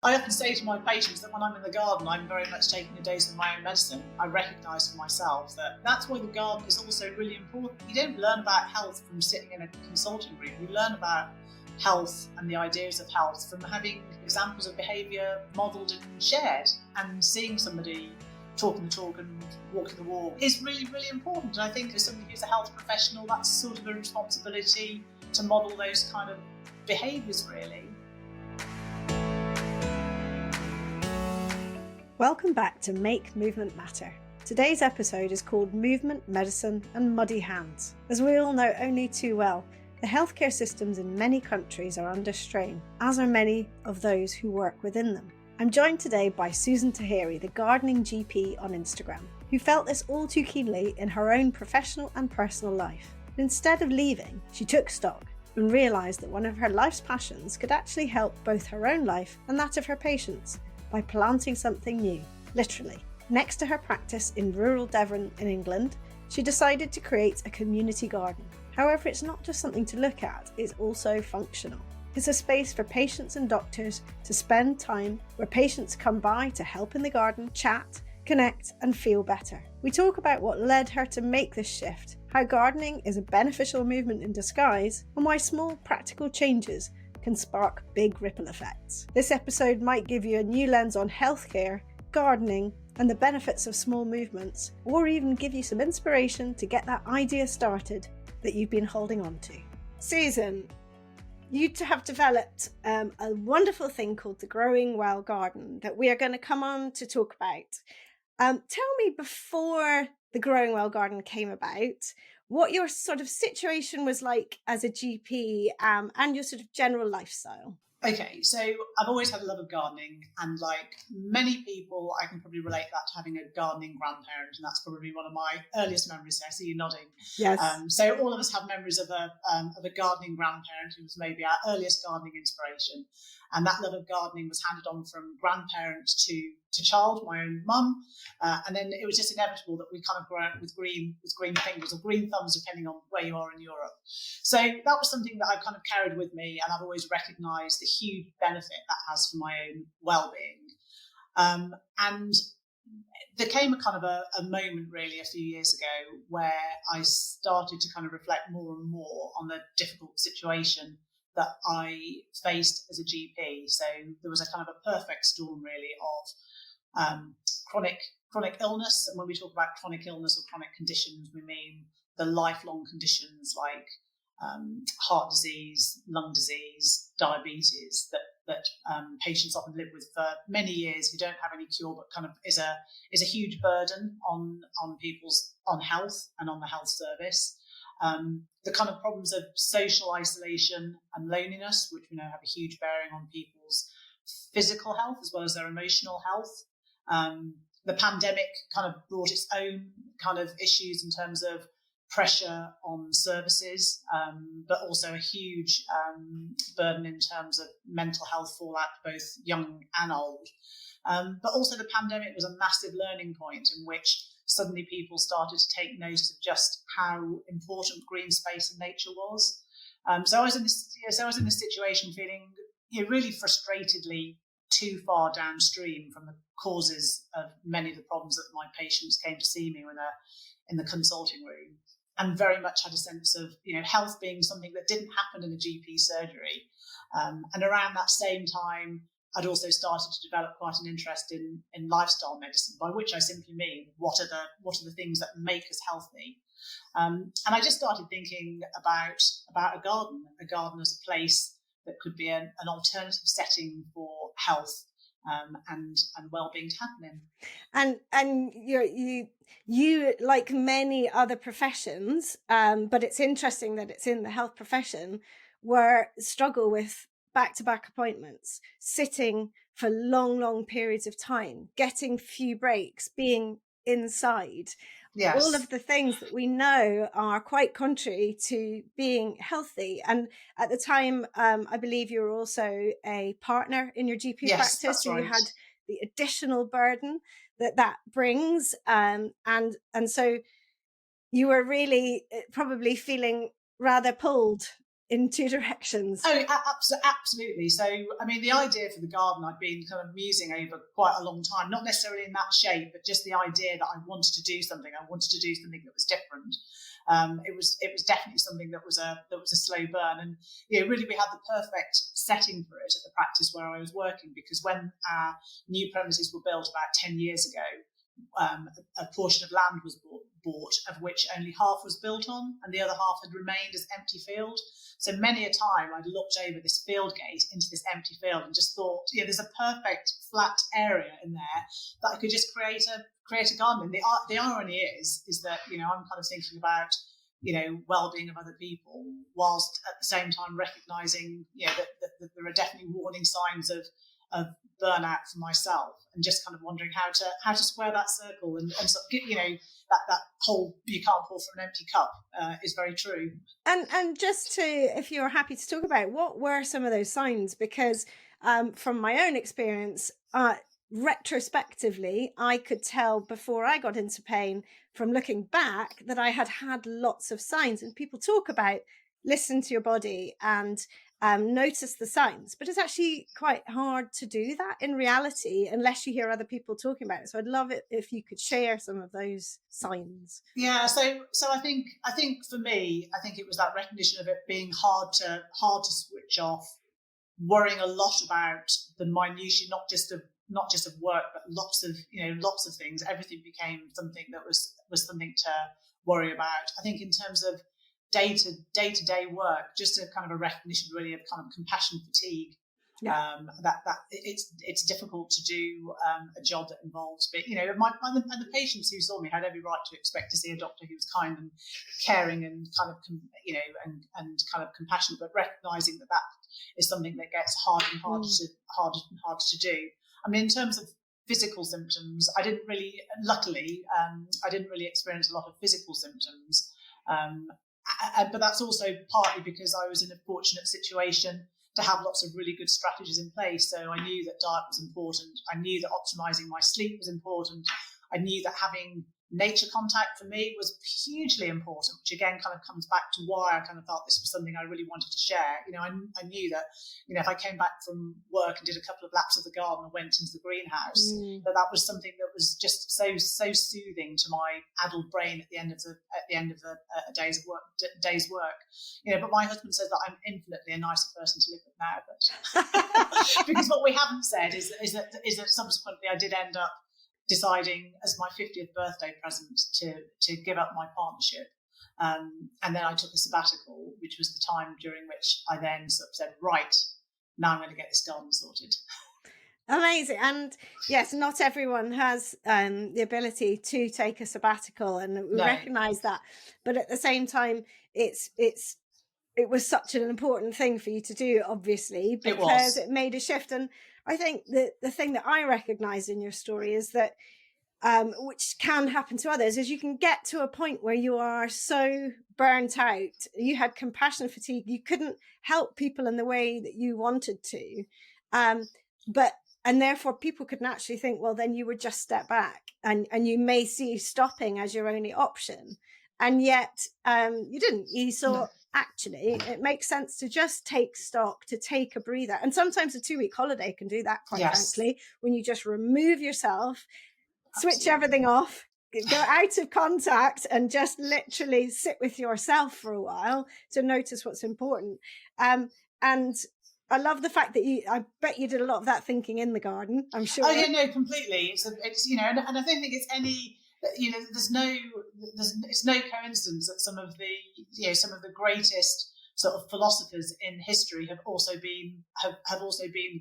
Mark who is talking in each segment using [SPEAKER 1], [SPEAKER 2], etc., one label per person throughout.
[SPEAKER 1] I often say to my patients that when I'm in the garden, I'm very much taking a dose of my own medicine. I recognise for myself that that's why the garden is also really important. You don't learn about health from sitting in a consulting room. You learn about health and the ideas of health from having examples of behaviour modelled and shared, and seeing somebody talking the talk and walking the walk is really, really important. And I think as somebody who's a health professional, that's sort of a responsibility to model those kind of behaviours, really.
[SPEAKER 2] Welcome back to Make Movement Matter. Today's episode is called Movement, Medicine and Muddy Hands. As we all know only too well, the healthcare systems in many countries are under strain, as are many of those who work within them. I'm joined today by Susan Taheri, the gardening GP on Instagram, who felt this all too keenly in her own professional and personal life. But instead of leaving, she took stock and realised that one of her life's passions could actually help both her own life and that of her patients by planting something new, literally. Next to her practice in rural Devon in England, she decided to create a community garden. However, it's not just something to look at, it's also functional. It's a space for patients and doctors to spend time where patients come by to help in the garden, chat, connect and feel better. We talk about what led her to make this shift, how gardening is a beneficial movement in disguise, and why small practical changes can spark big ripple effects. This episode might give you a new lens on healthcare, gardening, and the benefits of small movements, or even give you some inspiration to get that idea started that you've been holding on to. Susan, you have developed a wonderful thing called the Growing Well Garden that we are going to come on to talk about. Tell me, before the Growing Well Garden came about, what your sort of situation was like as a GP and your sort of general lifestyle.
[SPEAKER 1] Okay, so I've always had a love of gardening, and like many people, I can probably relate that to having a gardening grandparent, and that's probably one of my earliest memories. I see you nodding.
[SPEAKER 2] Yes.
[SPEAKER 1] So all of us have memories of a gardening grandparent who was maybe our earliest gardening inspiration, and that love of gardening was handed on from grandparents to child, my own mum, and then it was just inevitable that we kind of grew up with green fingers or green thumbs, depending on where you are in Europe. So that was something that I've kind of carried with me, and I've always recognised the huge benefit that has for my own well-being. And there came a kind of a moment really a few years ago where I started to kind of reflect more and more on the difficult situation that I faced as a GP. So there was a kind of a perfect storm really of chronic illness. And when we talk about chronic illness or chronic conditions, we mean the lifelong conditions like heart disease, lung disease, diabetes that patients often live with for many years, who don't have any cure, but kind of is a huge burden on people's health and on the health service. The kind of problems of social isolation and loneliness, which we know have a huge bearing on people's physical health as well as their emotional health. The pandemic kind of brought its own kind of issues in terms of pressure on services, but also a huge burden in terms of mental health fallout, both young and old. But also the pandemic was a massive learning point in which suddenly people started to take notice of just how important green space and nature was. So I was in this situation feeling really frustratedly too far downstream from the causes of many of the problems that my patients came to see me in the consulting room, and very much had a sense of health being something that didn't happen in a GP surgery. And around that same time, I'd also started to develop quite an interest in lifestyle medicine, by which I simply mean what are the things that make us healthy. And I just started thinking about a garden as a place that could be an alternative setting for health and well-being to happen in.
[SPEAKER 2] And you like many other professions, but it's interesting that it's in the health profession, where struggle with back-to-back appointments, sitting for long periods of time, getting few breaks, being inside. Yes. All of the things that we know are quite contrary to being healthy. And at the time, I believe you were also a partner in your GP practice, so right. You had the additional burden that brings, and so you were really probably feeling rather pulled in two directions.
[SPEAKER 1] Oh, absolutely. So, I mean, the idea for the garden I'd been kind of musing over quite a long time, not necessarily in that shape, but just the idea that I wanted to do something. I wanted to do something that was different. It was definitely something that was a slow burn, and really we had the perfect setting for it at the practice where I was working, because when our new premises were built about 10 years ago, a portion of land was bought, of which only half was built on, and the other half had remained as empty field. So many a time I'd looked over this field gate into this empty field and just thought, there's a perfect flat area in there that I could just create a garden. And the irony is that, I'm kind of thinking about, well-being of other people, whilst at the same time recognizing, that there are definitely warning signs of burnout for myself, and just kind of wondering how to square that circle and sort of, that whole "you can't pour from an empty cup" is very true.
[SPEAKER 2] And just to, if you're happy to talk about, what were some of those signs? Because from my own experience, retrospectively, I could tell before I got into pain from looking back that I had lots of signs. And people talk about listen to your body and notice the signs, but it's actually quite hard to do that in reality unless you hear other people talking about it. So I'd love it if you could share some of those signs.
[SPEAKER 1] Yeah, so I think for me, I think it was that recognition of it being hard to switch off, worrying a lot about the minutiae, not just of work, but lots of things. Everything became something that was something to worry about. I think in terms of day-to-day work, just a kind of a recognition really of kind of compassion fatigue.
[SPEAKER 2] Yeah.
[SPEAKER 1] That it's difficult to do a job that involves, but and the patients who saw me had every right to expect to see a doctor who was kind and caring and kind of and kind of compassionate, but recognizing that is something that gets harder and harder to do. I mean, in terms of physical symptoms, luckily, I didn't really experience a lot of physical symptoms. But that's also partly because I was in a fortunate situation to have lots of really good strategies in place. So I knew that diet was important. I knew that optimizing my sleep was important. I knew that having nature contact for me was hugely important, which again kind of comes back to why I kind of felt this was something I really wanted to share. I knew that, if I came back from work and did a couple of laps of the garden and went into the greenhouse, that was something that was just so soothing to my addled brain at the end of a day's work. But my husband says that I'm infinitely a nicer person to live with now, but because what we haven't said is that subsequently I did end up deciding as my 50th birthday present to give up my partnership. And then I took a sabbatical, which was the time during which I then sort of said, right, now I'm going to get this garden sorted.
[SPEAKER 2] Amazing. And yes, not everyone has the ability to take a sabbatical, and we recognize that. But at the same time, it was such an important thing for you to do, obviously, because it made a shift. And I think the thing that I recognize in your story is that, which can happen to others, is you can get to a point where you are so burnt out, you had compassion fatigue, you couldn't help people in the way that you wanted to. And therefore people could naturally think, well, then you would just step back and you may see stopping as your only option. And yet you didn't. You saw, actually, it makes sense to just take stock, to take a breather. And sometimes a 2-week holiday can do that, quite frankly, when you just remove yourself, switch everything off, go out of contact and just literally sit with yourself for a while to notice what's important. And I love the fact that I bet you did a lot of that thinking in the garden, I'm sure.
[SPEAKER 1] Oh, yeah, no, completely. It's and I don't think it's any, it's no coincidence that some of the greatest sort of philosophers in history have also been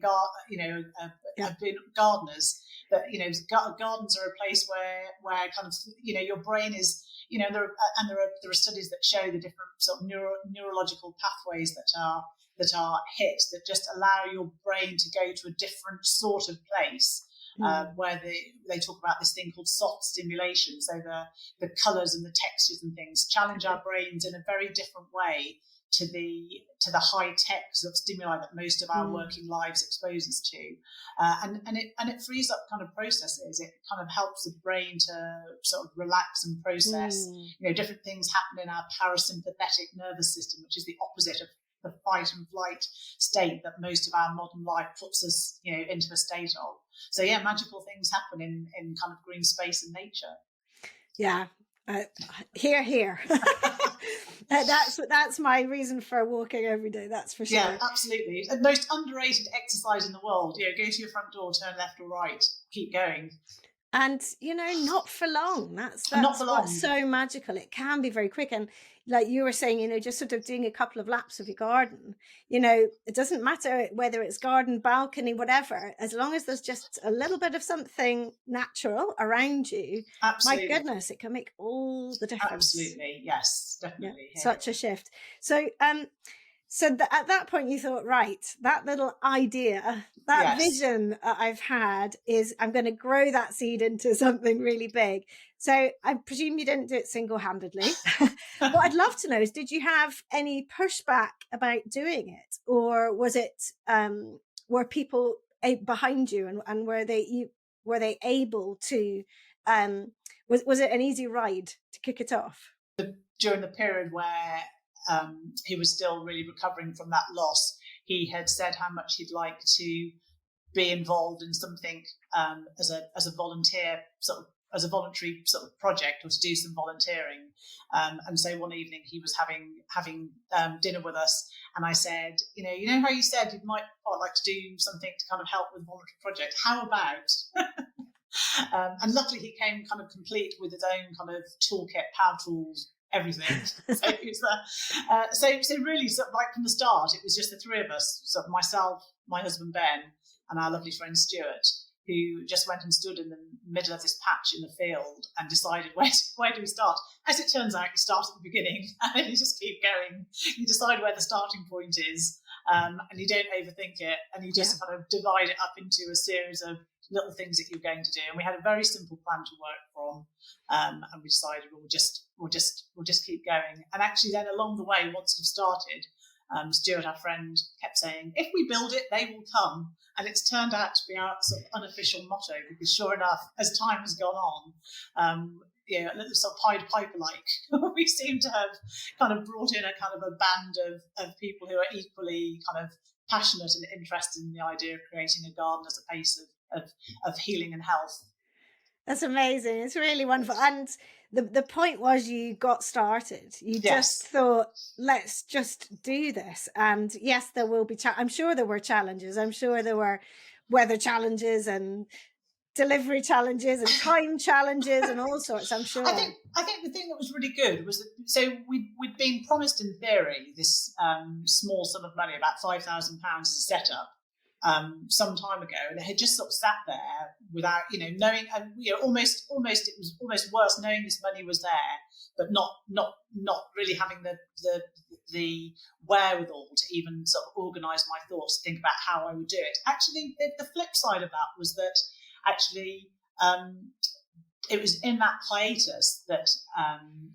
[SPEAKER 1] gardeners. That gardens are a place where kind of your brain is there are studies that show the different sort of neurological pathways that are hit that just allow your brain to go to a different sort of place. Where they talk about this thing called soft stimulation. So the colours and the textures and things challenge our brains in a very different way to the high tech sort of stimuli that most of our working lives expose us to, and it frees up kind of processes. It kind of helps the brain to sort of relax and process. Different things happen in our parasympathetic nervous system, which is the opposite the fight and flight state that most of our modern life puts us, into a state of. So yeah, magical things happen in kind of green space and nature.
[SPEAKER 2] Yeah. Here. That's my reason for walking every day. That's for sure.
[SPEAKER 1] Yeah, absolutely. The most underrated exercise in the world. Go to your front door, turn left or right, keep going.
[SPEAKER 2] And not for long. That's
[SPEAKER 1] not for long.
[SPEAKER 2] What's so magical. It can be very quick. And like you were saying, just sort of doing a couple of laps of your garden. It doesn't matter whether it's garden, balcony, whatever. As long as there's just a little bit of something natural around you,
[SPEAKER 1] absolutely.
[SPEAKER 2] My goodness, it can make all the difference.
[SPEAKER 1] Absolutely, yes, definitely.
[SPEAKER 2] Yeah, such a shift. So at that point you thought, right, that little idea, that vision I've had is I'm going to grow that seed into something really big. So I presume you didn't do it single-handedly. What I'd love to know is, did you have any pushback about doing it? Or was it, were people behind you and were they able to, was it an easy ride to kick it off?
[SPEAKER 1] During the period where he was still really recovering from that loss, he had said how much he'd like to be involved in something as a volunteer, sort of as a voluntary sort of project, or to do some volunteering. And so one evening he was having dinner with us, and I said, you know how you said you might quite like to do something to kind of help with voluntary project. How about? And luckily he came kind of complete with his own kind of toolkit, power tools, everything. So really, sort of like from the start, it was just the three of us, sort of myself, my husband Ben, and our lovely friend Stuart, who just went and stood in the middle of this patch in the field and decided where do we start. As it turns out, you start at the beginning and then you just keep going. You decide where the starting point is, and you don't overthink it, and you just kind of divide it up into a series of little things that you're going to do. And we had a very simple plan to work from, and we decided we'll just keep going. And actually then along the way, once you've started, Stuart, our friend, kept saying, if we build it, they will come. And it's turned out to be our sort of unofficial motto, because sure enough, as time has gone on, a little sort of Pied Piper-like, we seem to have kind of brought in a kind of a band of people who are equally kind of passionate and interested in the idea of creating a garden as a place of healing and health.
[SPEAKER 2] That's amazing. It's really wonderful. And the point was, you got started. You just thought, let's just do this. And yes, there will be, I'm sure there were challenges. I'm sure there were weather challenges and delivery challenges and time challenges and all sorts, I'm sure.
[SPEAKER 1] I think the thing that was really good was that, so we'd been promised in theory this small sum of money, about £5,000 as a setup, some time ago, and it had just sort of sat there without, knowing, and almost it was almost worse knowing this money was there, but not really having the wherewithal to even sort of organise my thoughts, think about how I would do it. Actually, the flip side of that was that actually it was in that hiatus that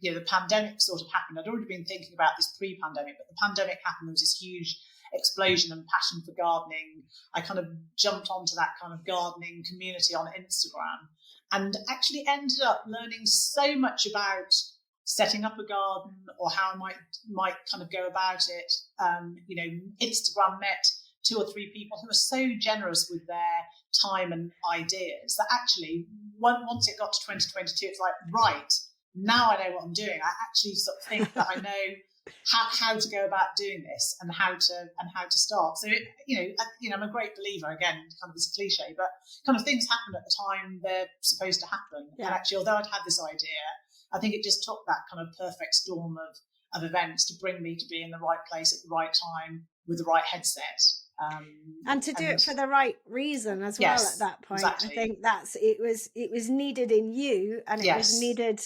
[SPEAKER 1] the pandemic sort of happened. I'd already been thinking about this pre-pandemic, but the pandemic happened. There was this huge explosion and passion for gardening. I kind of jumped onto that kind of gardening community on Instagram, and actually ended up learning so much about setting up a garden, or how I might kind of go about it. Instagram met 2 or 3 people who were so generous with their time and ideas that actually once it got to 2022, it's like, right, now I know what I'm doing. I actually sort of think that I know how to go about doing this and how to start. So I'm a great believer, again, kind of it's a cliche, but kind of things happen at the time they're supposed to happen. And actually, although I'd had this idea, I think it just took that kind of perfect storm of events to bring me to be in the right place at the right time with the right headset.
[SPEAKER 2] And to do it for the right reason as well at that point. Exactly. I think it was needed in you, and it was needed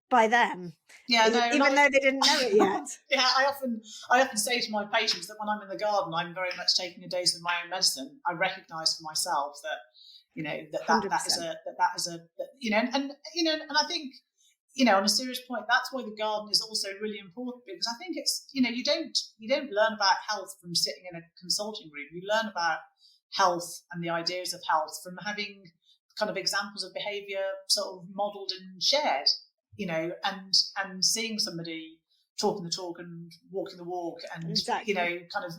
[SPEAKER 2] by them. Even though they didn't know it yet.
[SPEAKER 1] I often say to my patients that when I'm in the garden, I'm very much taking a dose of my own medicine. I recognise for myself that that is a and I think, on a serious point, that's why the garden is also really important, because I think it's, you don't learn about health from sitting in a consulting room. You learn about health and the ideas of health from having kind of examples of behaviour sort of modelled and shared, and seeing somebody talking the talk and walking the walk, and
[SPEAKER 2] Exactly.
[SPEAKER 1] kind of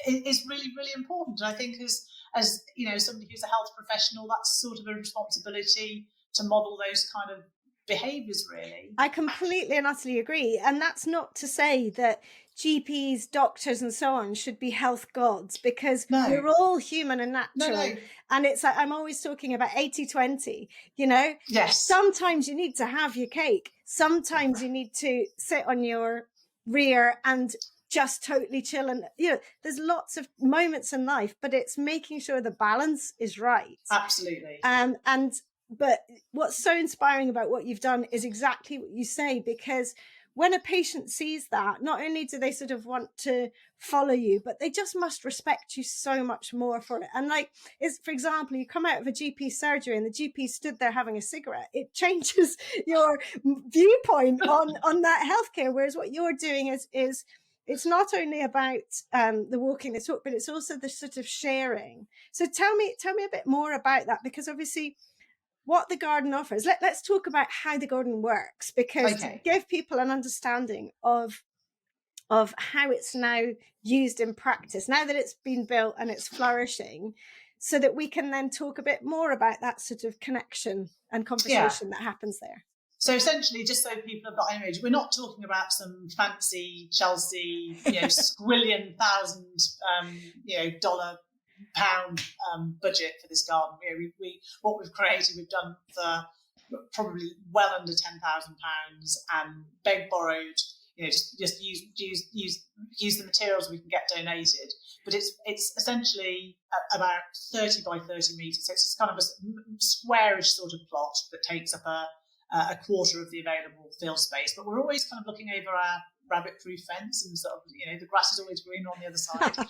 [SPEAKER 1] is really, really important. And I think as somebody who's a health professional, that's sort of a responsibility to model those kind of behaviours, really.
[SPEAKER 2] I completely and utterly agree. And that's not to say that GPs, doctors and so on should be health gods, because we're all human and natural.
[SPEAKER 1] No.
[SPEAKER 2] And it's like, I'm always talking about 80-20, Yes. Sometimes you need to have your cake. Sometimes you need to sit on your rear and just totally chill. And, there's lots of moments in life, but it's making sure the balance is right.
[SPEAKER 1] Absolutely.
[SPEAKER 2] But what's so inspiring about what you've done is exactly what you say, because when a patient sees that, not only do they sort of want to follow you, but they just must respect you so much more for it. And for example, you come out of a GP surgery and the GP stood there having a cigarette. It changes your viewpoint on that healthcare. Whereas what you're doing is it's not only about the walking the talk, but it's also the sort of sharing. So tell me a bit more about that, because obviously what the garden offers. Let's talk about how the garden works, because to give people an understanding of how it's now used in practice, now that it's been built and it's flourishing, so that we can then talk a bit more about that sort of connection and conversation that happens there.
[SPEAKER 1] So essentially, just so people have got an image, we're not talking about some fancy Chelsea, squillion $1,000, dollar pound budget for this garden. What we've created, we've done for probably well under £10,000, and begged, borrowed. Just use the materials we can get donated. But it's essentially about 30 by 30 metres. So it's kind of a squarish sort of plot that takes up a quarter of the available field space. But we're always kind of looking over our rabbit-proof fence, and sort of the grass is always greener on the other side.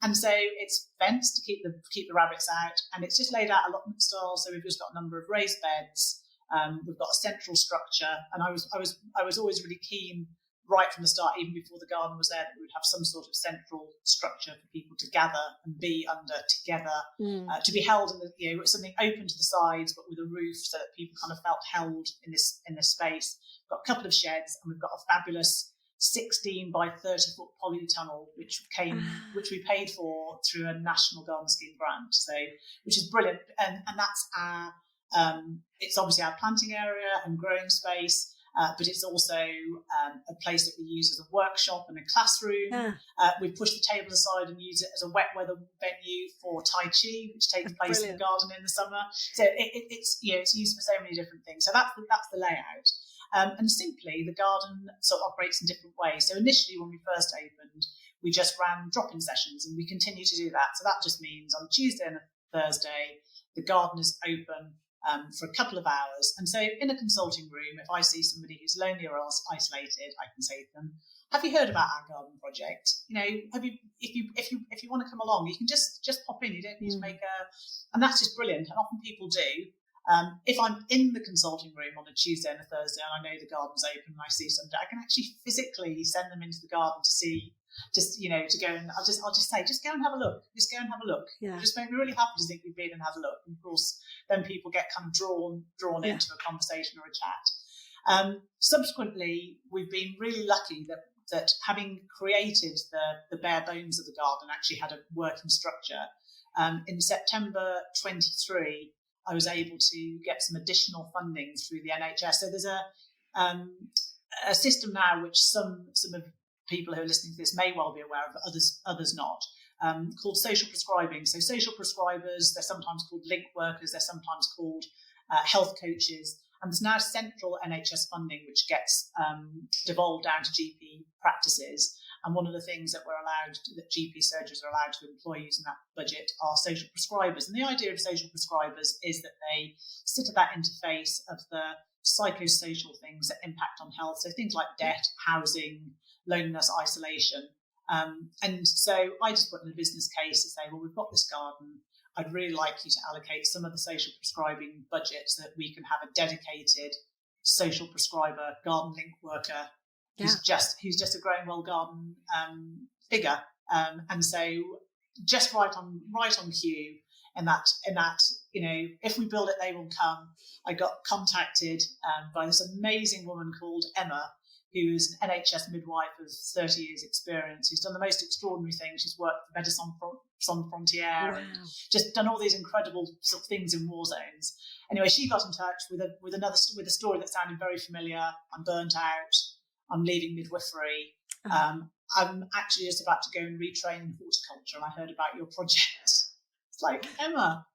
[SPEAKER 1] And so it's fenced to keep the rabbits out, and it's just laid out allotment style. So we've just got a number of raised beds. We've got a central structure, and I was always really keen right from the start, even before the garden was there, that we would have some sort of central structure for people to gather and be under together, to be held in something open to the sides but with a roof, so that people kind of felt held in this space. We've got a couple of sheds, and we've got a fabulous 16 by 30 foot polytunnel, which we paid for through a National Garden Scheme grant. So, which is brilliant, and that's our it's obviously our planting area and growing space, but it's also a place that we use as a workshop and a classroom. We've pushed the tables aside and use it as a wet weather venue for Tai Chi, which takes place in the garden in the summer. So it's used for so many different things. So that's the layout. And simply, the garden sort of operates in different ways. So initially, when we first opened, we just ran drop-in sessions, and we continue to do that. So that just means on Tuesday and Thursday, the garden is open for a couple of hours. And so in a consulting room, if I see somebody who's lonely or else isolated, I can say to them, have you heard about our garden project? If you want to come along, you can just pop in. You don't need to make and that's just brilliant. And often people do. If I'm in the consulting room on a Tuesday and a Thursday and I know the garden's open and I see somebody, I can actually physically send them into the garden to see, to go, and I'll just say, just go and have a look. Just go and have a look. Yeah. Just make me really happy to think you've been and had a look. And of course, then people get kind of drawn into a conversation or a chat. Subsequently, we've been really lucky that having created the bare bones of the garden actually had a working structure. In September 23, I was able to get some additional funding through the NHS. So there's a system now which some of people who are listening to this may well be aware of, but others not, called social prescribing. So social prescribers, they're sometimes called link workers, they're sometimes called health coaches. And there's now central NHS funding which gets devolved down to GP practices. And one of the things that GP surgeons are allowed to employ using that budget are social prescribers. And the idea of social prescribers is that they sit at that interface of the psychosocial things that impact on health. So things like debt, housing, loneliness, isolation. And so I just put in a business case to say, well, we've got this garden. I'd really like you to allocate some of the social prescribing budget so that we can have a dedicated social prescriber, garden link worker, who's just a growing well garden figure, and so just right on cue. In that, if we build it, they will come. I got contacted by this amazing woman called Emma, who's an NHS midwife of 30 years experience, who's done the most extraordinary things. She's worked for Médecins Sans Frontières and just done all these incredible sort of things in war zones. Anyway, she got in touch with a story that sounded very familiar. I'm burnt out. I'm leaving midwifery. I'm actually just about to go and retrain in horticulture, and I heard about your project. It's like, Emma,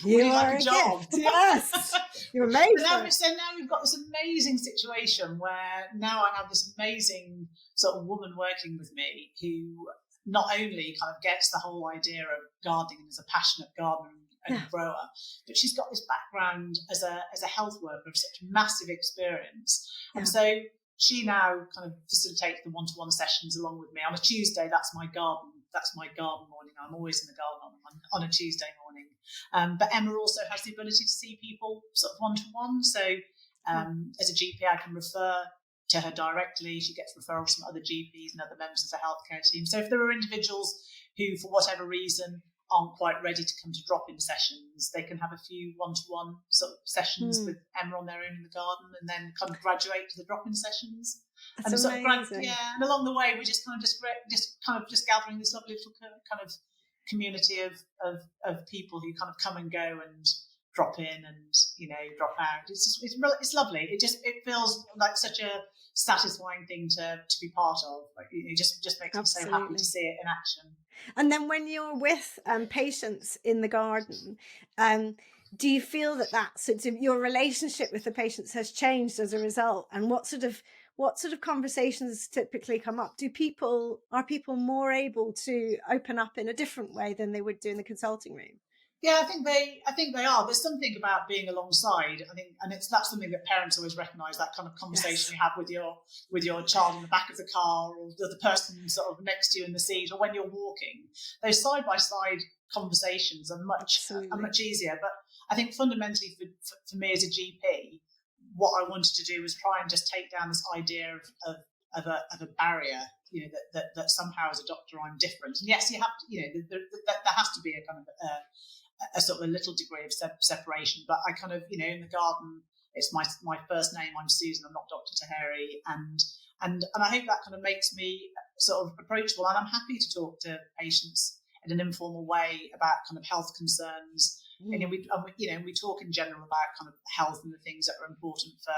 [SPEAKER 2] you are
[SPEAKER 1] like a job.
[SPEAKER 2] Gift. Yes, you're amazing.
[SPEAKER 1] So now we've got this amazing situation where now I have this amazing sort of woman working with me who not only kind of gets the whole idea of gardening and is a passionate gardener and grower, but she's got this background as a health worker of such massive experience. And so she now kind of facilitates the one-to-one sessions along with me. On a Tuesday, that's my garden morning. I'm always in the garden on a Tuesday morning. But Emma also has the ability to see people sort of one-to-one. So as a GP, I can refer to her directly. She gets referrals from other GPs and other members of the healthcare team. So if there are individuals who, for whatever reason, aren't quite ready to come to drop-in sessions, they can have a few one-to-one sort of sessions with Emma on their own in the garden, and then kind of graduate to the drop-in sessions.
[SPEAKER 2] That's amazing.
[SPEAKER 1] And along the way, we're just kind of just gathering this lovely little kind of community of people who kind of come and go and drop in and drop out. It's lovely. It feels like such a satisfying thing to be part of. Like, it just makes me so happy to see it in action.
[SPEAKER 2] And then when you're with patients in the garden, do you feel that sort of your relationship with the patients has changed as a result? And what sort of conversations typically come up? Are people more able to open up in a different way than they would do in the consulting room?
[SPEAKER 1] Yeah, I think they are. There's something about being alongside. I think, and that's something that parents always recognise, that kind of conversation you have with your child in the back of the car, or the person sort of next to you in the seat, or when you're walking. Those side by side conversations are much easier. But I think fundamentally for me as a GP, what I wanted to do was try and just take down this idea of a barrier, that somehow as a doctor I'm different. And yes, you have to, there has to be a kind of a sort of a little degree of separation. But I kind of, in the garden, it's my first name. I'm Susan. I'm not Dr. Taheri, and I hope that kind of makes me sort of approachable. And I'm happy to talk to patients in an informal way about kind of health concerns. And we talk in general about kind of health and the things that are important for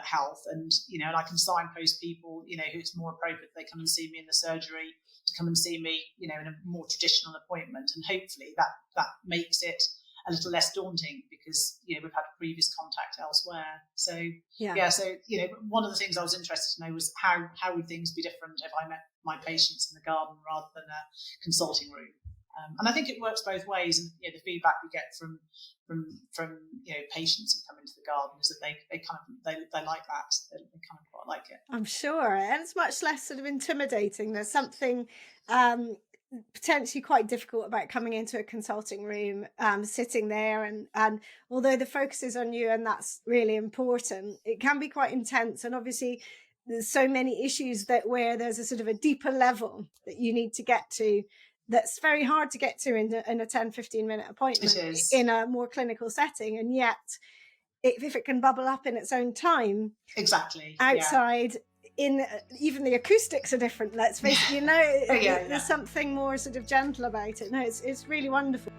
[SPEAKER 1] health, and and I can signpost people who it's more appropriate they come and see me in the surgery to come and see me in a more traditional appointment, and hopefully that makes it a little less daunting because we've had previous contact elsewhere. So so one of the things I was interested to know was how would things be different if I met my patients in the garden rather than a consulting room. And I think it works both ways. And the feedback we get from patients who come into the garden is that they like that. They kind of quite like it.
[SPEAKER 2] I'm sure, and it's much less sort of intimidating. There's something potentially quite difficult about coming into a consulting room, sitting there, and although the focus is on you and that's really important, it can be quite intense. And obviously, there's so many issues where there's a sort of a deeper level that you need to get to. That's very hard to get to in a 10-15 minute appointment in a more clinical setting. And yet, if it can bubble up in its own time,
[SPEAKER 1] exactly
[SPEAKER 2] outside, even the acoustics are different. Let's face it, there's something more sort of gentle about it. No, it's really wonderful.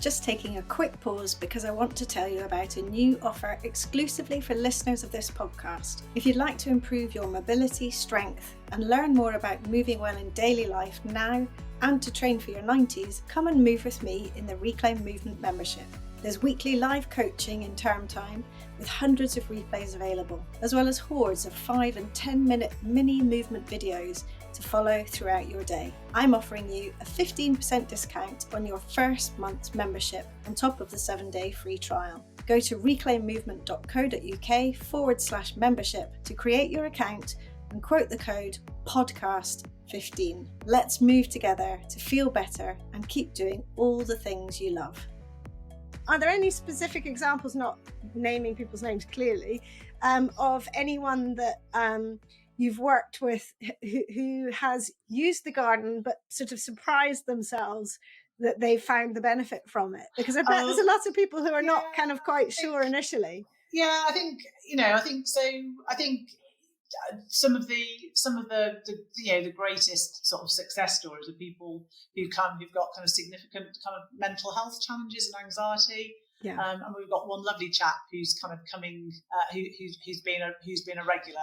[SPEAKER 2] Just taking a quick pause because I want to tell you about a new offer exclusively for listeners of this podcast. If you'd like to improve your mobility, strength, and learn more about moving well in daily life now and to train for your 90s, come and move with me in the Reclaim Movement membership. There's weekly live coaching in term time with hundreds of replays available, as well as hordes of 5 and 10 minute mini movement videos to follow throughout your day. I'm offering you a 15% discount on your first month's membership on top of the 7-day free trial. Go to reclaimmovement.co.uk/membership to create your account and quote the code podcast15. Let's move together to feel better and keep doing all the things you love. Are there any specific examples, not naming people's names clearly, of anyone that you've worked with who has used the garden but sort of surprised themselves that they found the benefit from it? Because I bet there's a lot of people who are not kind of quite sure initially.
[SPEAKER 1] Yeah, I think so. I think some of the the greatest sort of success stories of people who've got kind of significant kind of mental health challenges and anxiety.
[SPEAKER 2] Yeah.
[SPEAKER 1] And we've got one lovely chap who's kind of coming, who's been a regular,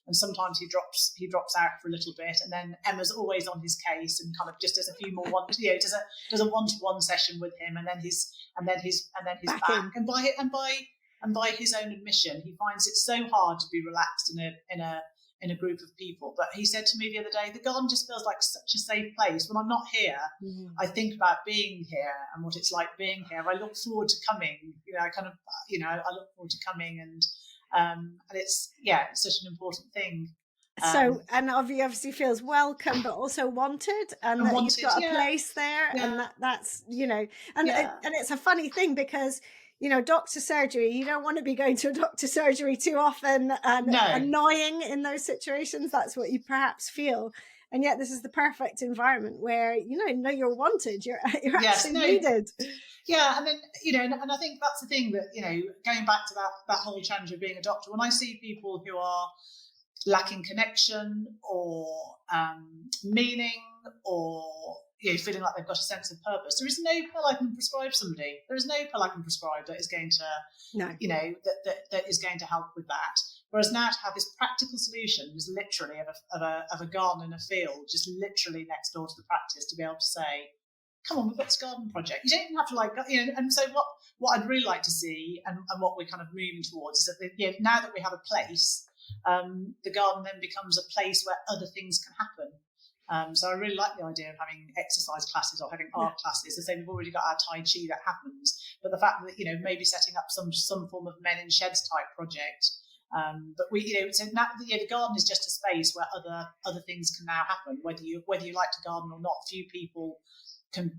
[SPEAKER 1] and sometimes he drops out for a little bit, and then Emma's always on his case and kind of just does a few more does a one-to-one session with him, and then he's back. And by his own admission, he finds it so hard to be relaxed in a group of people. But he said to me the other day, the garden just feels like such a safe place. When I'm not here, I think about being here and what it's like being here. I look forward to coming. I look forward to coming, and it's such an important thing.
[SPEAKER 2] So, and obviously feels welcome, but also wanted, and that you've got a place there, and that's and it's a funny thing because doctor surgery, you don't want to be going to a doctor surgery too often and annoying in those situations. That's what you perhaps feel. And yet this is the perfect environment where, you're wanted, you're actually needed.
[SPEAKER 1] Yeah. And then, and I think that's the thing that, going back to that whole challenge of being a doctor, when I see people who are lacking connection or meaning or feeling like they've got a sense of purpose, there is no pill I can prescribe somebody. There is no pill I can prescribe that is going to, that is going to help with that. Whereas now to have this practical solution is literally of a garden in a field, just literally next door to the practice, to be able to say, come on, we've got this garden project. You don't even have to and so what I'd really like to see and what we're kind of moving towards is that now that we have a place, the garden then becomes a place where other things can happen. So I really like the idea of having exercise classes or having art classes. To say we've already got our Tai Chi that happens, but the fact that maybe setting up some form of men in sheds type project. But so now the garden is just a space where other things can now happen. Whether you like to garden or not, few people can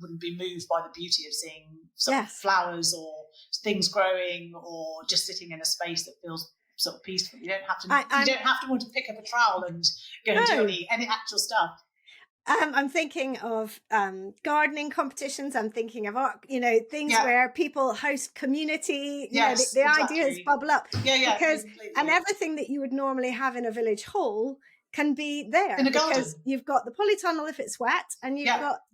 [SPEAKER 1] wouldn't be moved by the beauty of seeing some flowers or things growing or just sitting in a space that feels sort of peaceful. You don't have to want to pick up a trowel and go and do any actual stuff.
[SPEAKER 2] I'm thinking of gardening competitions. I'm thinking of art, things where people host community. The ideas bubble up. Because and everything that you would normally have in a village hall can be there
[SPEAKER 1] in a
[SPEAKER 2] because
[SPEAKER 1] garden.
[SPEAKER 2] You've got the polytunnel if it's wet, and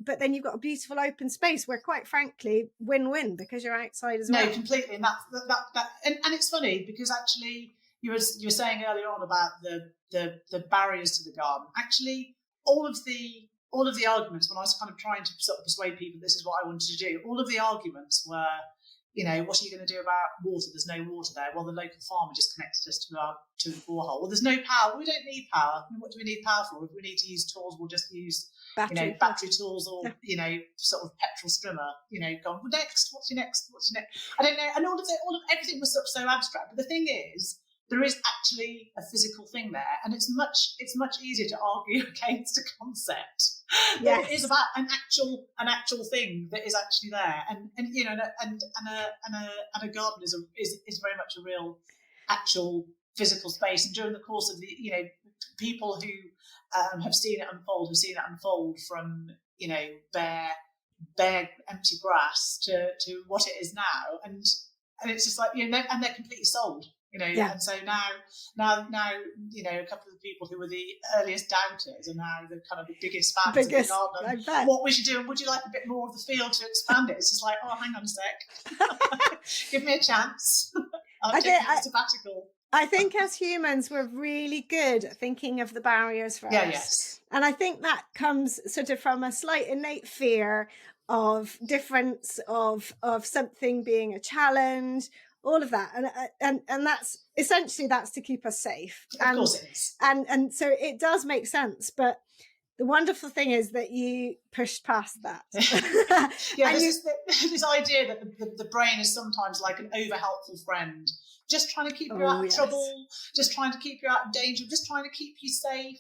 [SPEAKER 2] but then you've got a beautiful open space where, quite frankly, win-win because you're outside as well.
[SPEAKER 1] No, completely, and that and it's funny because actually you were saying earlier on about the barriers to the garden. Actually, all of the arguments when I was kind of trying to sort of persuade people this is what I wanted to do, all of the arguments were, what are you going to do about water? There's no water there. Well, the local farmer just connected us to the borehole. Well, there's no power. We don't need power. I mean, what do we need power for? If we need to use tools, we'll just use battery tools or sort of petrol strimmer. Gone. Well, next. What's your next? I don't know. And all of everything was sort of so abstract. But the thing is, there is actually a physical thing there, and it's much easier to argue against a concept. It is about an actual thing that is actually there, and a garden is very much a real actual physical space. And during the course of the people who have seen it unfold from bare empty grass to what it is now, and it's just like and they're completely sold. And so now, a couple of the people who were the earliest doubters are now the kind of the biggest fans of the garden. What we should do, and would you like a bit more of the field to expand it? It's just like, oh, hang on a sec, give me a chance. I'll take a sabbatical.
[SPEAKER 2] I think as humans, we're really good at thinking of the barriers first.
[SPEAKER 1] Yes.
[SPEAKER 2] And I think that comes sort of from a slight innate fear of difference, of something being a challenge, all of that, and that's essentially to keep us safe.
[SPEAKER 1] Of course it is.
[SPEAKER 2] And so it does make sense, but the wonderful thing is that you pushed past that.
[SPEAKER 1] This idea that the brain is sometimes like an over-helpful friend, just trying to keep you out of trouble, just trying to keep you out of danger, just trying to keep you safe.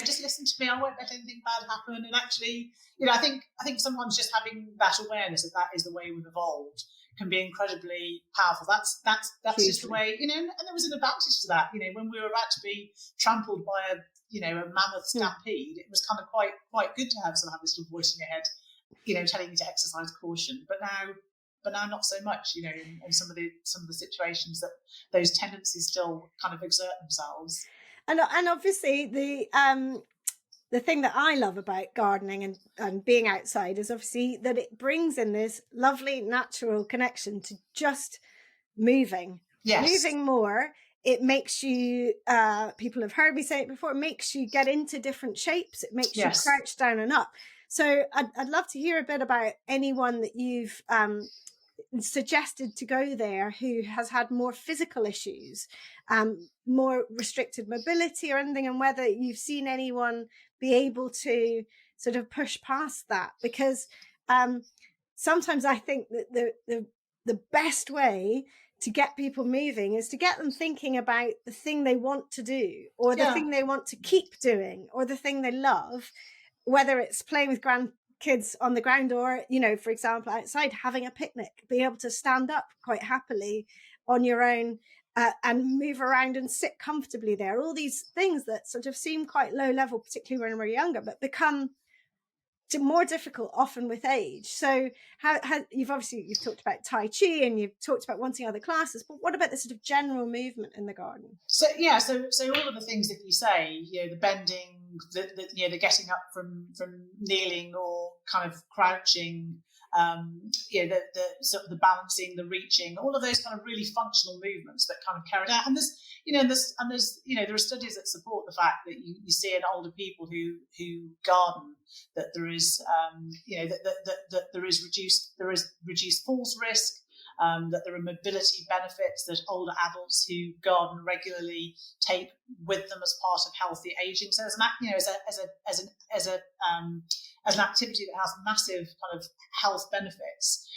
[SPEAKER 1] Just listen to me. I won't let anything bad happen. And actually, I think sometimes just having that awareness that is the way we've evolved can be incredibly powerful. That's just the way, and there was an advantage to that. When we were about to be trampled by a mammoth stampede, it was kind of quite good to have this little voice in your head, telling you to exercise caution. But now not so much, in some of the situations that those tendencies still kind of exert themselves.
[SPEAKER 2] And obviously the thing that I love about gardening and being outside is obviously that it brings in this lovely natural connection to just moving.
[SPEAKER 1] Yes.
[SPEAKER 2] Moving more. It makes you, people have heard me say it before, it makes you get into different shapes. It makes you crouch down and up. So I'd love to hear a bit about anyone that you've suggested to go there who has had more physical issues, more restricted mobility or anything, and whether you've seen anyone be able to sort of push past that. Because sometimes I think that the best way to get people moving is to get them thinking about the thing they want to do, or the thing they want to keep doing, or the thing they love, whether it's playing with grandkids on the ground or, for example, outside having a picnic, being able to stand up quite happily on your own and move around and sit comfortably there. All these things that sort of seem quite low level, particularly when we're younger, but become more difficult often with age. So how you've talked about Tai Chi and you've talked about wanting other classes, but what about the sort of general movement in the garden?
[SPEAKER 1] So all of the things that you say, the bending, the getting up from kneeling or kind of crouching, the sort of the balancing, the reaching, all of those kind of really functional movements that kind of carried out. And there are studies that support the fact that you see in older people who garden that there is that there is reduced falls risk, that there are mobility benefits that older adults who garden regularly take with them as part of healthy aging. So as an activity that has massive kind of health benefits,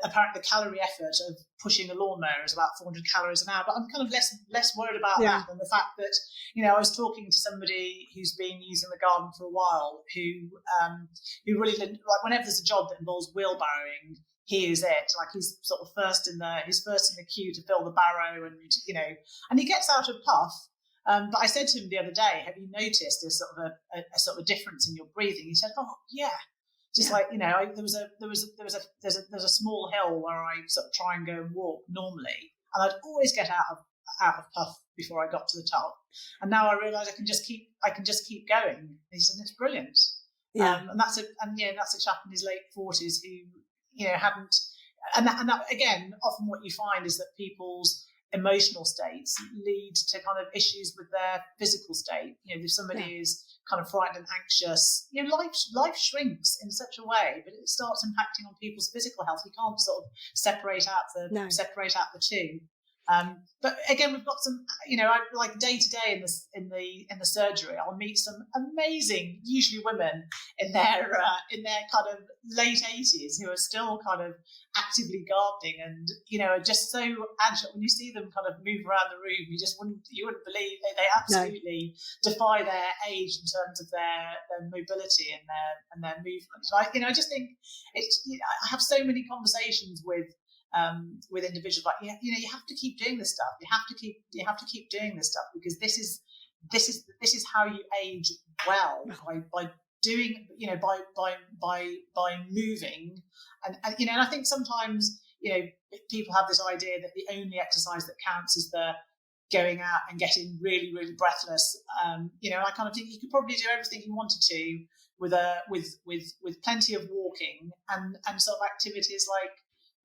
[SPEAKER 1] apparently the calorie effort of pushing a lawnmower is about 400 calories an hour, but I'm kind of less worried about that than the fact that, I was talking to somebody who's been using the garden for a while who really, like, whenever there's a job that involves wheelbarrowing, he is it. Like, he's sort of first in the queue to fill the barrow, and he gets out a puff. But I said to him the other day, have you noticed a sort of a difference in your breathing? He said, oh yeah. Just like, there's a small hill where I sort of try and go and walk normally, and I'd always get out of puff before I got to the top. And now I realise I can just keep going. And he said, it's brilliant.
[SPEAKER 2] Yeah.
[SPEAKER 1] And that's a chap in his late 40s who, hadn't, and that again, often what you find is that people's emotional states lead to kind of issues with their physical state. If somebody is kind of frightened and anxious, life shrinks in such a way, but it starts impacting on people's physical health. You can't sort of separate out the two. But again, we've got some, like day to day in the surgery, I'll meet some amazing, usually women in their kind of late 80s who are still kind of actively gardening and, are just so agile. When you see them kind of move around the room, you wouldn't believe they absolutely defy their age in terms of their mobility and their movement. And I just think I have so many conversations with individuals, like, you have to keep doing this stuff. You have to keep doing this stuff, because this is how you age well, by doing, by moving, and I think sometimes people have this idea that the only exercise that counts is the going out and getting really, really breathless. I kind of think you could probably do everything you wanted to with plenty of walking and sort of activities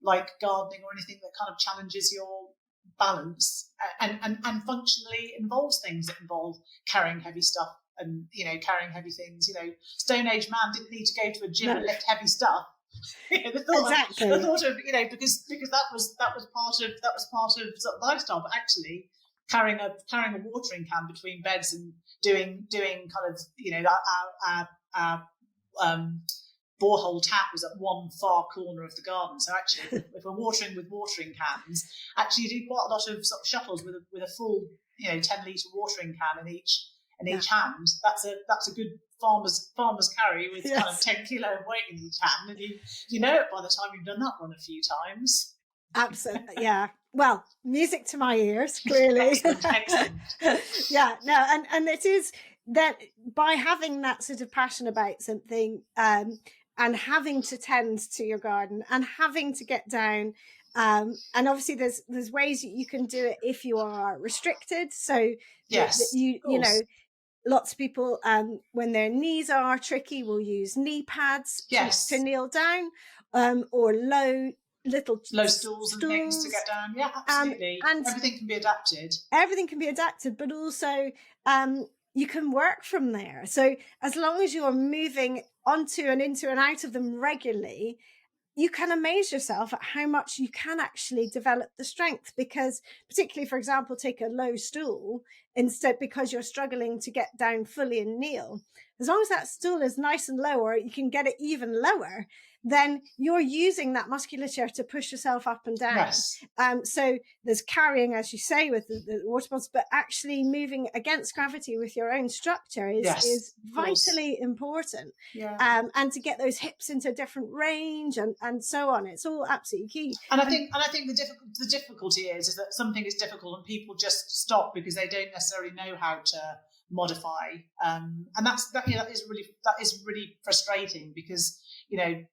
[SPEAKER 1] like gardening or anything that kind of challenges your balance and functionally involves things that involve carrying heavy stuff and carrying heavy things. Stone Age man didn't need to go to a gym and lift heavy stuff. The thought of because that was part of sort of lifestyle, but actually carrying a watering can between beds and doing kind of our borehole tap was at one far corner of the garden. So actually, if we're watering with watering cans, actually you do quite a lot of sort of shuttles with a full 10-litre watering can in each hand. That's a good farmer's carry with kind of 10 kilo of weight in each hand, and you know it by the time you've done that one a few times.
[SPEAKER 2] Absolutely, yeah. Well, music to my ears, clearly.
[SPEAKER 1] Excellent.
[SPEAKER 2] Yeah, no, and it is that by having that sort of passion about something, and having to tend to your garden and having to get down. And obviously there's ways that you can do it if you are restricted. So that you know, lots of people, when their knees are tricky, will use knee pads to kneel down, or low
[SPEAKER 1] stools and things to get down. Yeah, absolutely. And everything can be adapted.
[SPEAKER 2] Everything can be adapted, but also you can work from there. So as long as you're moving onto and into and out of them regularly, you can amaze yourself at how much you can actually develop the strength. Because particularly, for example, take a low stool instead, because you're struggling to get down fully and kneel. As long as that stool is nice and low, or you can get it even lower, then you're using that musculature to push yourself up and down.
[SPEAKER 1] Yes.
[SPEAKER 2] So there's carrying, as you say, with the water bottles, but actually moving against gravity with your own structure is vitally important.
[SPEAKER 1] Yeah.
[SPEAKER 2] And to get those hips into a different range and so on. It's all absolutely key.
[SPEAKER 1] And I think the difficulty is that something is difficult and people just stop because they don't necessarily know how to modify. And that is really frustrating, because, you know,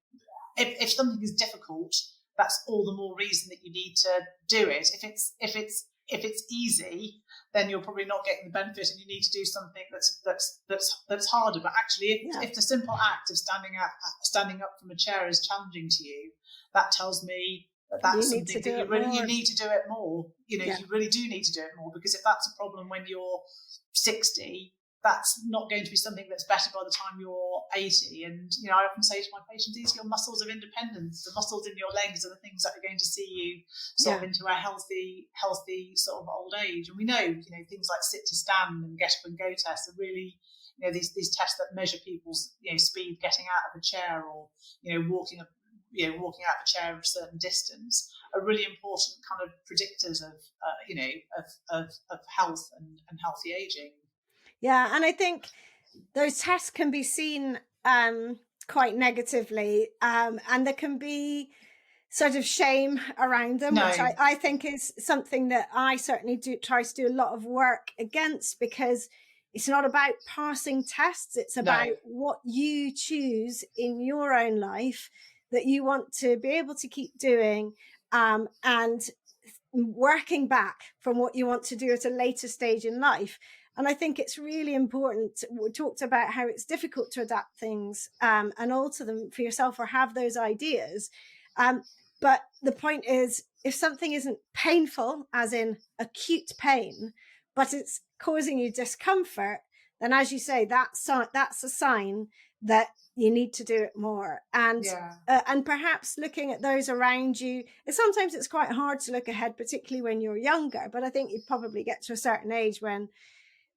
[SPEAKER 1] if something is difficult, that's all the more reason that you need to do it. If it's easy, then you're probably not getting the benefit, and you need to do something that's harder. But actually, if the simple act of standing up from a chair is challenging to you, that tells me that's something that you need to do it more. You know, you really do need to do it more, because if that's a problem when you're 60, that's not going to be something that's better by the time you're 80. And, you know, I often say to my patients, these are your muscles of independence. The muscles in your legs are the things that are going to see you sort of into a healthy sort of old age. And we know, you know, things like sit to stand and get up and go tests are really, you know, these tests that measure people's, you know, speed getting out of a chair, or, you know, walking out of a chair of a certain distance, are really important kind of predictors of, of health and healthy aging.
[SPEAKER 2] Yeah, and I think those tests can be seen quite negatively, and there can be sort of shame around them, which I think is something that I certainly try to do a lot of work against, because it's not about passing tests. It's about what you choose in your own life that you want to be able to keep doing, and working back from what you want to do at a later stage in life. And I think it's really important. We talked about how it's difficult to adapt things and alter them for yourself, or have those ideas. But the point is, if something isn't painful, as in acute pain, but it's causing you discomfort, then, as you say, that's a sign that you need to do it more. And and perhaps looking at those around you. Sometimes it's quite hard to look ahead, particularly when you're younger. But I think you probably get to a certain age when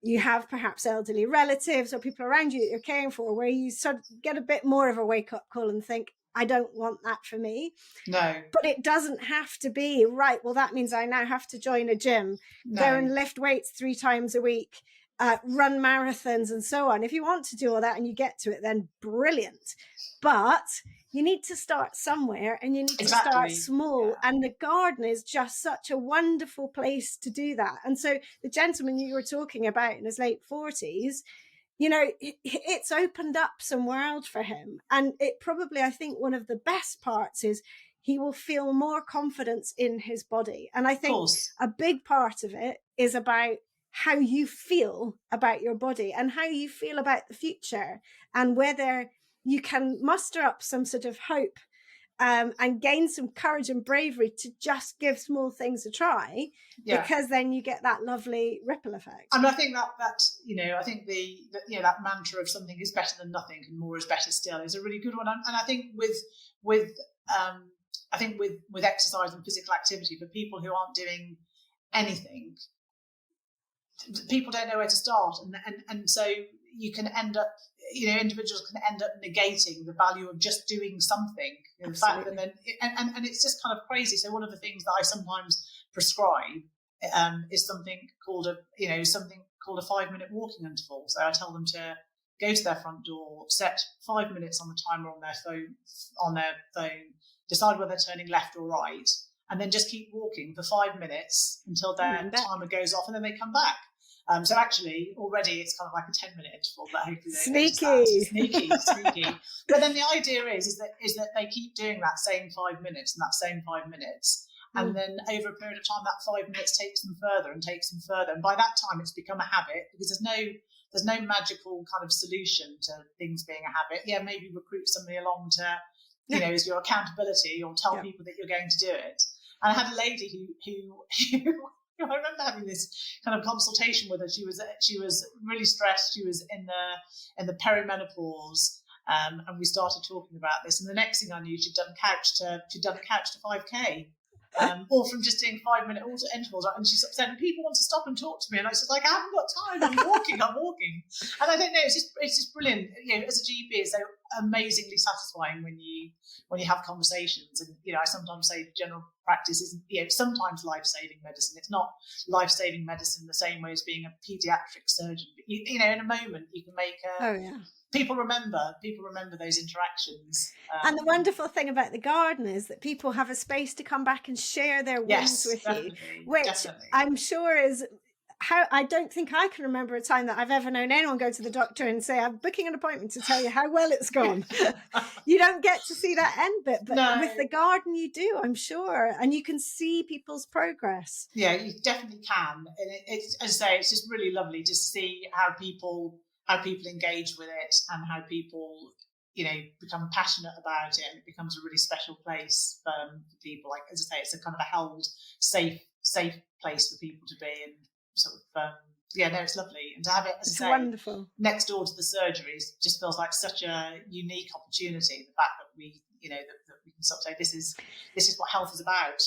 [SPEAKER 2] you have perhaps elderly relatives or people around you that you're caring for, where you sort of get a bit more of a wake-up call and think, I don't want that for me.
[SPEAKER 1] No.
[SPEAKER 2] But it doesn't have to be, right, well, that means I now have to join a gym, go and lift weights 3 times a week, run marathons and so on. If you want to do all that and you get to it, then brilliant. But you need to start somewhere, and you need to start small. And the garden is just such a wonderful place to do that. And so the gentleman you were talking about in his late 40s, you know, it's opened up some world for him. And it probably, I think one of the best parts is he will feel more confidence in his body. And I think a big part of it is about how you feel about your body and how you feel about the future, and whether you can muster up some sort of hope and gain some courage and bravery to just give small things a try, because then you get that lovely ripple effect.
[SPEAKER 1] And I think that you know, I think that mantra of something is better than nothing and more is better still is a really good one. And I think with exercise and physical activity, for people who aren't doing anything, people don't know where to start, and so you can end up, you know, individuals can end up negating the value of just doing something. You know, the fact that then, and it's just kind of crazy. So one of the things that I sometimes prescribe is something called a 5-minute walking interval. So I tell them to go to their front door, set 5 minutes on the timer on their phone, decide whether they're turning left or right, and then just keep walking for 5 minutes until their timer goes off, and then they come back. So actually, already it's kind of like a 10-minute interval, but hopefully sneaky. But then the idea is that they keep doing that same 5 minutes and that same 5 minutes, and then over a period of time, that 5 minutes takes them further and takes them further, and by that time, it's become a habit because there's no magical kind of solution to things being a habit. Yeah, maybe recruit somebody along to, as your accountability, or tell people that you're going to do it. And I had a lady who I remember having this kind of consultation with her. She was really stressed. She was in the perimenopause, and we started talking about this. And the next thing I knew, she'd done couch to 5K. Or from just doing 5-minute intervals, and she sort of said, "People want to stop and talk to me," and I said, "Like, I haven't got time. I'm walking." And I don't know. It's just brilliant. As a GP, it's so amazingly satisfying when you have conversations. And I sometimes say general practice isn't sometimes life-saving medicine. It's not life-saving medicine the same way as being a paediatric surgeon. But in a moment you can make People remember those interactions.
[SPEAKER 2] And the wonderful thing about the garden is that people have a space to come back and share their wins with you, which I'm sure is how I don't think I can remember a time that I've ever known anyone go to the doctor and say, "I'm booking an appointment to tell you how well it's gone." You don't get to see that end bit, but with the garden you do, I'm sure, and you can see people's progress.
[SPEAKER 1] Yeah, you definitely can, and it's, as I say, it's just really lovely to see how people engage with it and how people become passionate about it, and it becomes a really special place for people. Like, as I say, it's a kind of a held safe place for people to be, and sort of it's lovely. And to have it, as I say, wonderful next door to the surgeries just feels like such a unique opportunity. The fact that we that we can sort of say this is what health is about.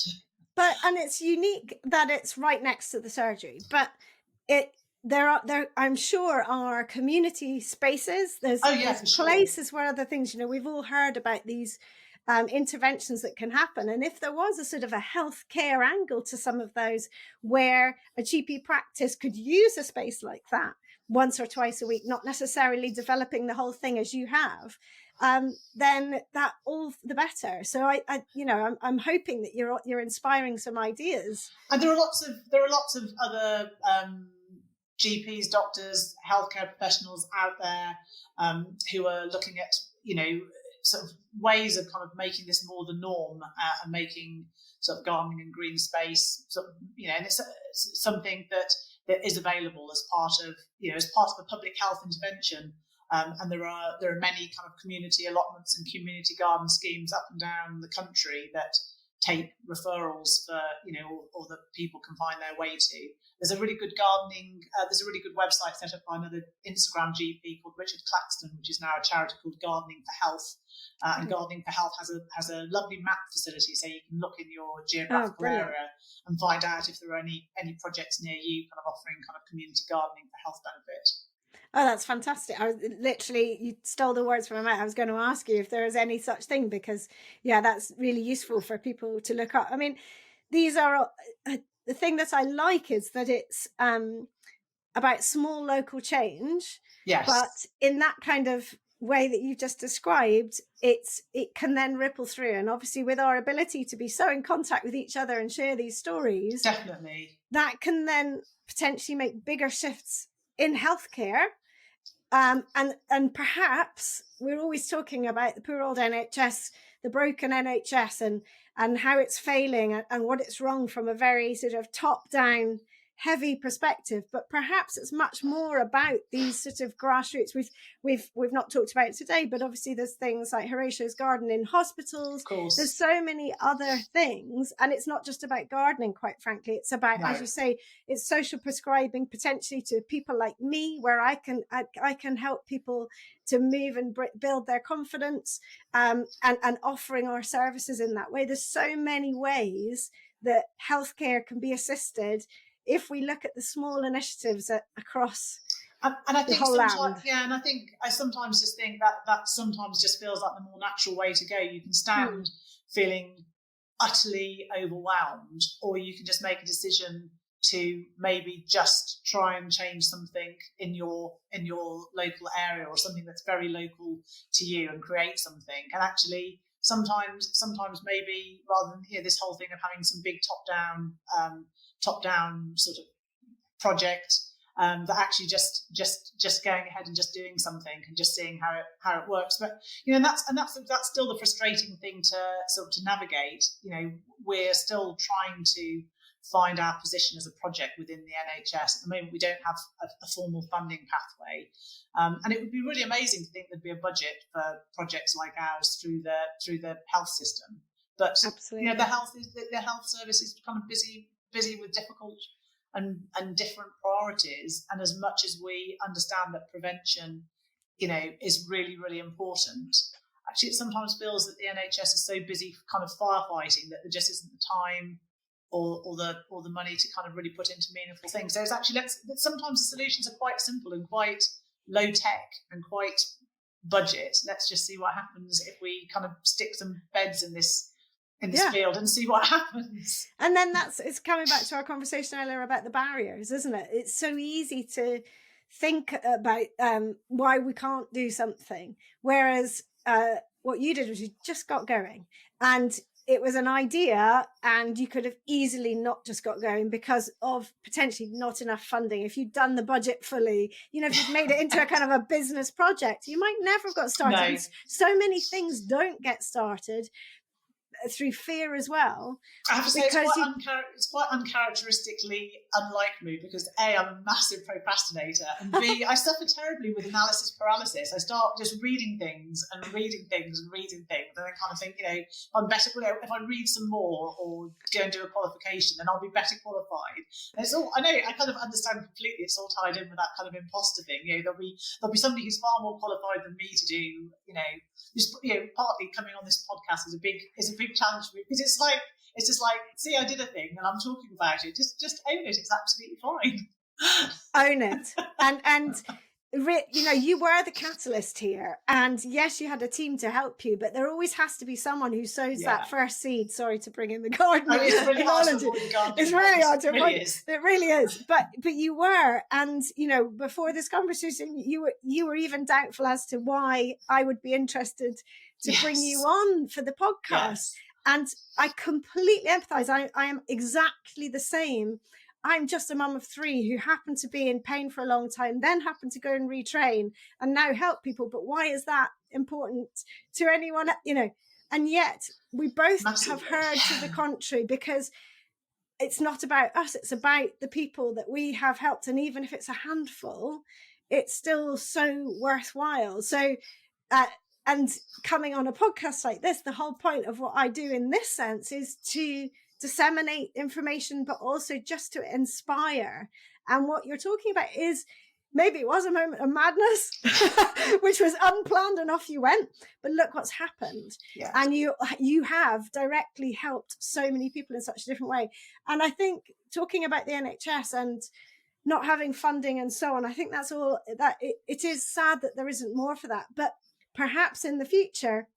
[SPEAKER 2] And it's unique that it's right next to the surgery, but there I'm sure are community spaces. There's places where other things, we've all heard about these interventions that can happen. And if there was a sort of a healthcare angle to some of those, where a GP practice could use a space like that once or twice a week, not necessarily developing the whole thing as you have, then that all the better. So I'm hoping that you're inspiring some ideas.
[SPEAKER 1] And there are lots of other GPs, doctors, healthcare professionals out there who are looking at, sort of ways of kind of making this more the norm, and making sort of gardening and green space, sort of, and it's something that is available as part of a public health intervention. And there are many kind of community allotments and community garden schemes up and down the country that take referrals for, or that people can find their way to. There's a really good website set up by another Instagram GP called Richard Claxton, which is now a charity called Gardening for Health. And Gardening for Health has a lovely map facility, so you can look in your geographical area and find out if there are any projects near you kind of offering kind of community gardening for health benefit.
[SPEAKER 2] Oh, that's fantastic. You stole the words from my mouth. I was going to ask you if there is any such thing, because that's really useful for people to look up. I mean, these are the thing that I like is that it's about small local change.
[SPEAKER 1] Yes.
[SPEAKER 2] But in that kind of way that you've just described, it can then ripple through. And obviously with our ability to be so in contact with each other and share these stories,
[SPEAKER 1] definitely, that
[SPEAKER 2] can then potentially make bigger shifts in healthcare. And perhaps we're always talking about the poor old NHS, the broken NHS, and how it's failing and what it's wrong from a very sort of top-down heavy perspective, but perhaps it's much more about these sort of grassroots. We've not talked about it today, but obviously there's things like Horatio's Garden in hospitals.
[SPEAKER 1] Of course.
[SPEAKER 2] There's so many other things, and it's not just about gardening, quite frankly. It's about, as you say, it's social prescribing potentially to people like me, where I can help people to move and build their confidence, and offering our services in that way. There's so many ways that healthcare can be assisted if we look at the small initiatives across
[SPEAKER 1] and I think
[SPEAKER 2] the whole land.
[SPEAKER 1] And I think I sometimes just think that sometimes just feels like the more natural way to go. You can stand feeling utterly overwhelmed, or you can just make a decision to maybe just try and change something in your local area, or something that's very local to you, and create something. And actually sometimes maybe rather than this whole thing of having some big top down sort of project, that actually just going ahead and just doing something and just seeing how it works. But that's still the frustrating thing to navigate. We're still trying to find our position as a project within the NHS. At the moment, we don't have a formal funding pathway, and it would be really amazing to think there'd be a budget for projects like ours through the health system. But
[SPEAKER 2] absolutely,
[SPEAKER 1] the health service is kind of busy with difficult and different priorities. And as much as we understand that prevention, is really, really important, actually it sometimes feels that the NHS is so busy kind of firefighting that there just isn't the time or the money to kind of really put into meaningful things. So it's actually sometimes the solutions are quite simple and quite low tech and quite budget. Let's just see what happens if we kind of stick some beds in this field and see what happens.
[SPEAKER 2] And then it's coming back to our conversation earlier about the barriers, isn't it? It's so easy to think about why we can't do something, whereas what you did was you just got going, and it was an idea, and you could have easily not just got going because of potentially not enough funding. If you'd done the budget fully, if you'd made it into a kind of a business project, you might never have got started. No. So many things don't get started through fear as well.
[SPEAKER 1] I have to say it's quite uncharacteristically unlike me, because A, I'm a massive procrastinator, and B, I suffer terribly with analysis paralysis. I start just reading things and reading things and reading things, and I kind of think, I'm better, if I read some more or go and do a qualification, then I'll be better qualified. And it's all, I know, I kind of understand completely, it's all tied in with that kind of imposter thing. There'll be somebody who's far more qualified than me to do, partly coming on this podcast is a big challenge for me, because it's just like, see, I did a thing and I'm talking about it. Just own it. It's absolutely fine.
[SPEAKER 2] Own it. And you were the catalyst here, and yes, you had a team to help you, but there always has to be someone who sows that first seed. Sorry to bring in the garden.
[SPEAKER 1] It's really hard to avoid the garden.
[SPEAKER 2] It's really hard to avoid.
[SPEAKER 1] It
[SPEAKER 2] really is. But you were, and before this conversation, you were even doubtful as to why I would be interested to bring you on for the podcast.
[SPEAKER 1] Yes.
[SPEAKER 2] And I completely empathize. I am exactly the same. I'm just a mum of 3 who happened to be in pain for a long time, then happened to go and retrain and now help people. But why is that important to anyone? And yet we both have heard to the contrary, because it's not about us. It's about the people that we have helped. And even if it's a handful, it's still so worthwhile. So, and coming on a podcast like this, the whole point of what I do in this sense is to disseminate information, but also just to inspire. And what you're talking about is, maybe it was a moment of madness, which was unplanned and off you went, but look what's happened.
[SPEAKER 1] Yes.
[SPEAKER 2] And you have directly helped so many people in such a different way. And I think talking about the NHS and not having funding and so on, I think that's all that it is sad that there isn't more for that. But perhaps in the future,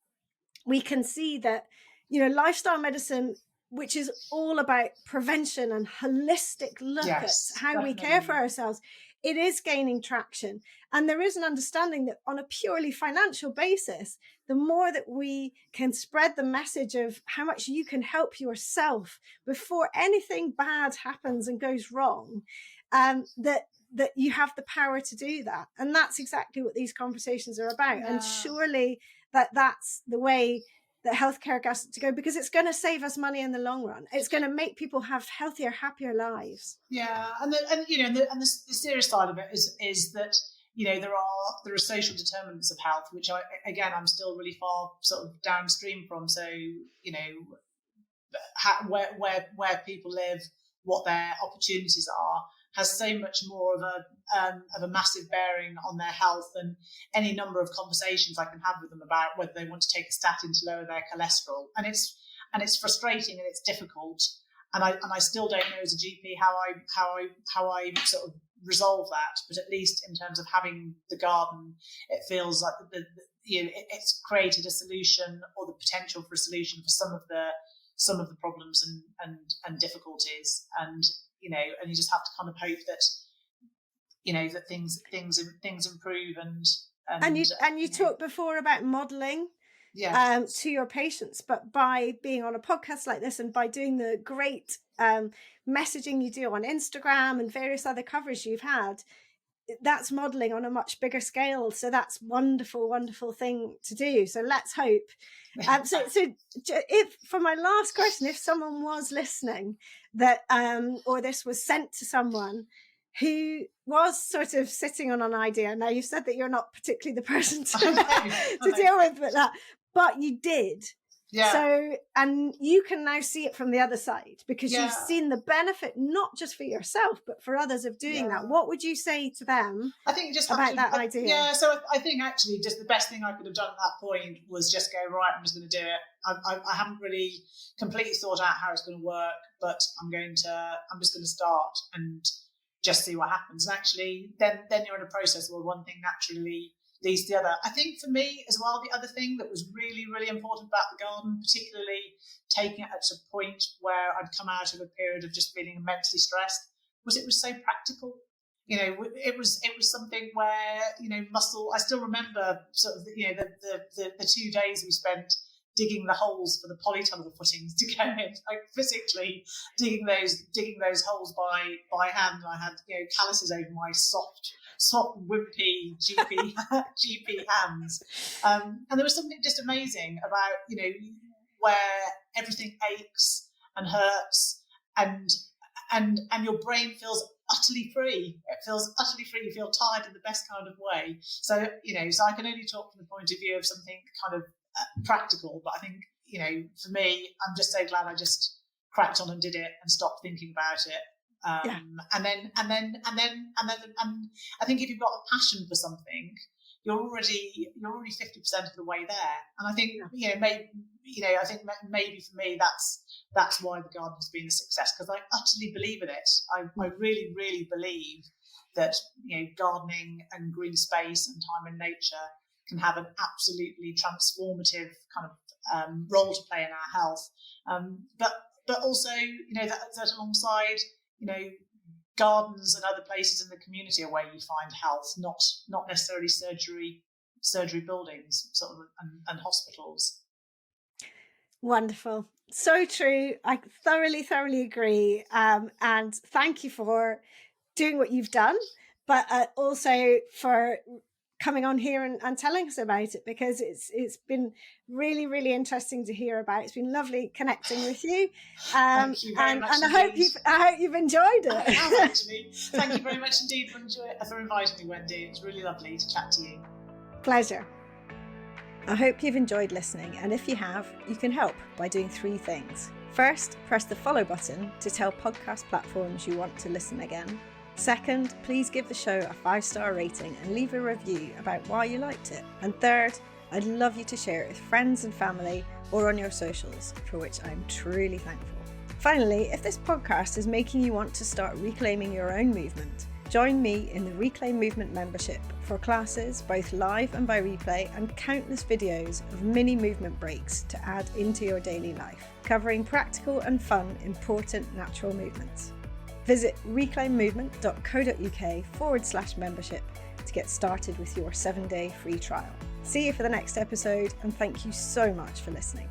[SPEAKER 2] we can see that, lifestyle medicine, which is all about prevention and holistic look at how definitely. We care for ourselves, it is gaining traction. And there is an understanding that on a purely financial basis, the more that we can spread the message of how much you can help yourself before anything bad happens and goes wrong, that you have the power to do that. And that's exactly what these conversations are about. Yeah. And surely that's the way that healthcare has to go, because it's going to save us money in the long run. It's going to make people have healthier, happier lives.
[SPEAKER 1] Yeah, and the serious side of it is that there are social determinants of health, which I'm still really far sort of downstream from. So where people live, what their opportunities are, has so much more of a massive bearing on their health than any number of conversations I can have with them about whether they want to take a statin to lower their cholesterol. And it's frustrating and it's difficult. And I still don't know as a GP how I sort of resolve that. But at least in terms of having the garden, it feels like it's created a solution, or the potential for a solution for some of the problems and difficulties. And and you just have to kind of hope that that things improve and you talked before about modelling.
[SPEAKER 2] to your patients. But by being on a podcast like this and by doing the great messaging you do on Instagram and various other coverage you've had, that's modeling on a much bigger scale. So that's wonderful thing to do. So let's hope. So if, for my last question, if someone was listening that, or this was sent to someone who was sort of sitting on an idea. Now you've said that you're not particularly the person to deal with that, but you did.
[SPEAKER 1] Yeah.
[SPEAKER 2] So, and you can now see it from the other side because you've seen the benefit, not just for yourself, but for others of doing that. What would you say to them about that idea?
[SPEAKER 1] Yeah, so I think actually just the best thing I could have done at that point was just go, right, I'm just going to do it. I haven't really completely thought out how it's going to work, but I'm just going to start and just see what happens. And actually, then you're in a process where one thing naturally leads to the other. I think for me as well, the other thing that was really, really important about the garden, particularly taking it at a point where I'd come out of a period of just feeling immensely stressed, was it was so practical. You know, it was something where, you know, I still remember sort of, you know, the 2 days we spent digging the holes for the polytunnel footings to go in, like physically digging those holes by hand. I had, you know, calluses over my soft, wimpy GP hands. And there was something just amazing about, you know, where everything aches and hurts and your brain feels utterly free. It feels utterly free. You feel tired in the best kind of way. So, you know, so I can only talk from the point of view of something kind of practical, but I think, you know, for me, I'm just so glad I just cracked on and did it and stopped thinking about it. And then I think if you've got a passion for something, you're already 50% of the way there. And I think, you know, I think maybe for me that's why the garden has been a success, because I utterly believe in it. I really, really believe that, you know, gardening and green space and time in nature can have an absolutely transformative kind of role to play in our health. But also, you know, that alongside, you know, gardens and other places in the community are where you find health, not necessarily surgery buildings sort of and hospitals.
[SPEAKER 2] Wonderful. So true. I thoroughly agree. And thank you for doing what you've done, but also for coming on here and telling us about it, because it's been really, really interesting to hear about. It's been lovely connecting with you.
[SPEAKER 1] Thank you very much.
[SPEAKER 2] And I hope you've enjoyed it.
[SPEAKER 1] I have, actually. Thank you very much indeed for inviting me, Wendy. It's really lovely to chat to you.
[SPEAKER 2] Pleasure. I hope you've enjoyed listening, and if you have, you can help by doing 3 things. First, press the follow button to tell podcast platforms you want to listen again. Second, please give the show a 5-star rating and leave a review about why you liked it. And third, I'd love you to share it with friends and family or on your socials, for which I'm truly thankful. Finally, if this podcast is making you want to start reclaiming your own movement, join me in the Reclaim Movement membership for classes, both live and by replay, and countless videos of mini movement breaks to add into your daily life, covering practical and fun, important natural movements. Visit reclaimmovement.co.uk/membership to get started with your 7-day free trial. See you for the next episode, and thank you so much for listening.